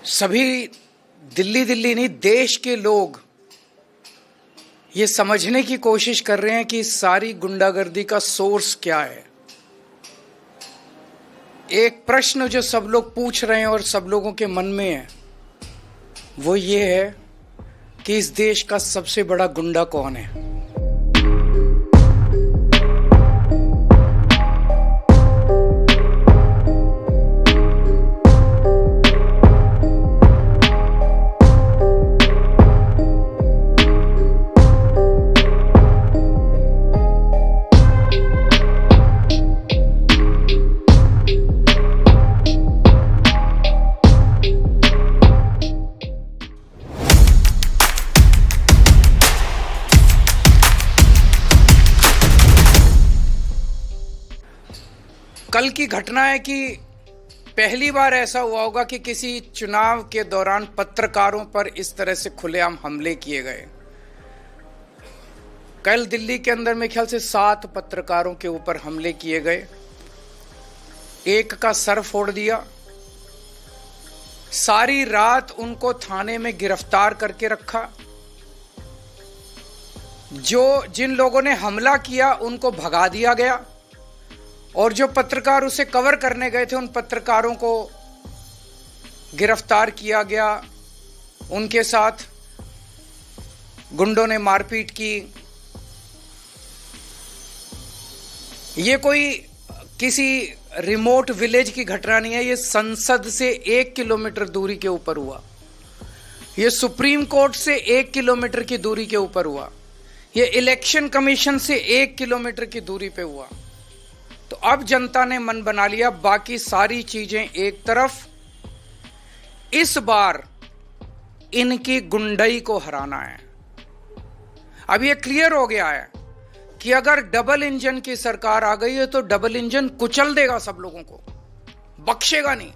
सभी दिल्ली नहीं, देश के लोग ये समझने की कोशिश कर रहे हैं कि सारी गुंडागर्दी का सोर्स क्या है। एक प्रश्न जो सब लोग पूछ रहे हैं और सब लोगों के मन में है वो ये है कि इस देश का सबसे बड़ा गुंडा कौन है। कल की घटना है कि पहली बार ऐसा हुआ होगा कि किसी चुनाव के दौरान पत्रकारों पर इस तरह से खुलेआम हमले किए गए। कल दिल्ली के अंदर मेरे ख्याल से 7 पत्रकारों के ऊपर हमले किए गए। एक का सर फोड़ दिया। सारी रात उनको थाने में गिरफ्तार करके रखा। जिन लोगों ने हमला किया उनको भगा दिया गया और जो पत्रकार उसे कवर करने गए थे उन पत्रकारों को गिरफ्तार किया गया। उनके साथ गुंडों ने मारपीट की। ये कोई किसी रिमोट विलेज की घटना नहीं है। ये संसद से 1 किलोमीटर दूरी के ऊपर हुआ। ये सुप्रीम कोर्ट से 1 किलोमीटर की दूरी के ऊपर हुआ। ये इलेक्शन कमीशन से 1 किलोमीटर की दूरी पे हुआ। तो अब जनता ने मन बना लिया, बाकी सारी चीजें एक तरफ, इस बार इनकी गुंडई को हराना है। अब यह क्लियर हो गया है कि अगर डबल इंजन की सरकार आ गई है तो डबल इंजन कुचल देगा सब लोगों को, बख्शेगा नहीं।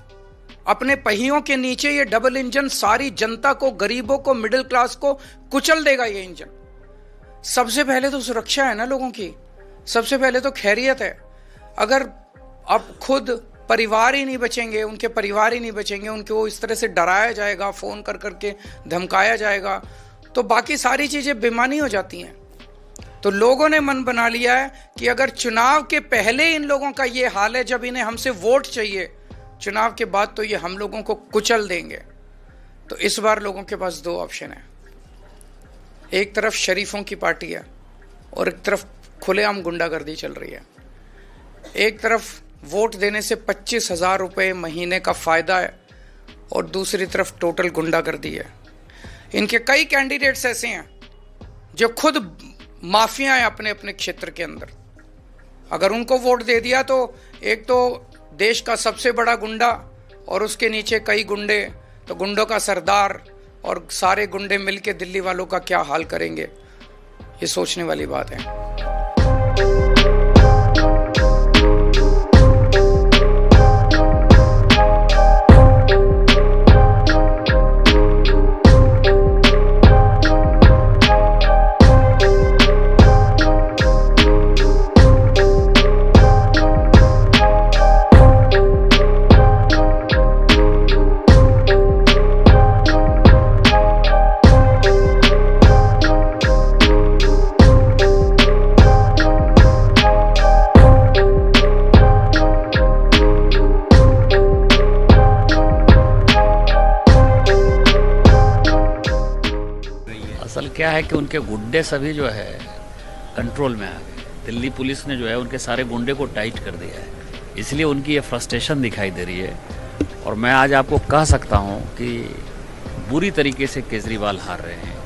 अपने पहियों के नीचे ये डबल इंजन सारी जनता को, गरीबों को, मिडिल क्लास को कुचल देगा। ये इंजन सबसे पहले तो सुरक्षा है ना लोगों की, सबसे पहले तो खैरियत है। अगर अब खुद परिवार ही नहीं बचेंगे, उनके परिवार ही नहीं बचेंगे, उनको इस तरह से डराया जाएगा, फोन कर करके धमकाया जाएगा, तो बाकी सारी चीजें बेमानी हो जाती हैं। तो लोगों ने मन बना लिया है कि अगर चुनाव के पहले इन लोगों का ये हाल है, जब इन्हें हमसे वोट चाहिए, चुनाव के बाद तो ये हम लोगों को कुचल देंगे। तो इस बार लोगों के पास 2 ऑप्शन है। एक तरफ शरीफों की पार्टी है और एक तरफ खुलेआम गुंडागर्दी चल रही है। एक तरफ वोट देने से 25,000 रुपये महीने का फायदा है और दूसरी तरफ टोटल गुंडागर्दी है। इनके कई कैंडिडेट्स ऐसे हैं जो खुद माफिया हैं अपने अपने क्षेत्र के अंदर। अगर उनको वोट दे दिया तो एक तो देश का सबसे बड़ा गुंडा और उसके नीचे कई गुंडे, तो गुंडों का सरदार, और सारे गुंडे मिलके दिल्ली वालों का क्या हाल करेंगे, ये सोचने वाली बात है। असल क्या है कि उनके गुंडे सभी जो है कंट्रोल में आ गए। दिल्ली पुलिस ने जो है उनके सारे गुंडे को टाइट कर दिया है, इसलिए उनकी ये फ्रस्ट्रेशन दिखाई दे रही है। और मैं आज आपको कह सकता हूँ कि बुरी तरीके से केजरीवाल हार रहे हैं।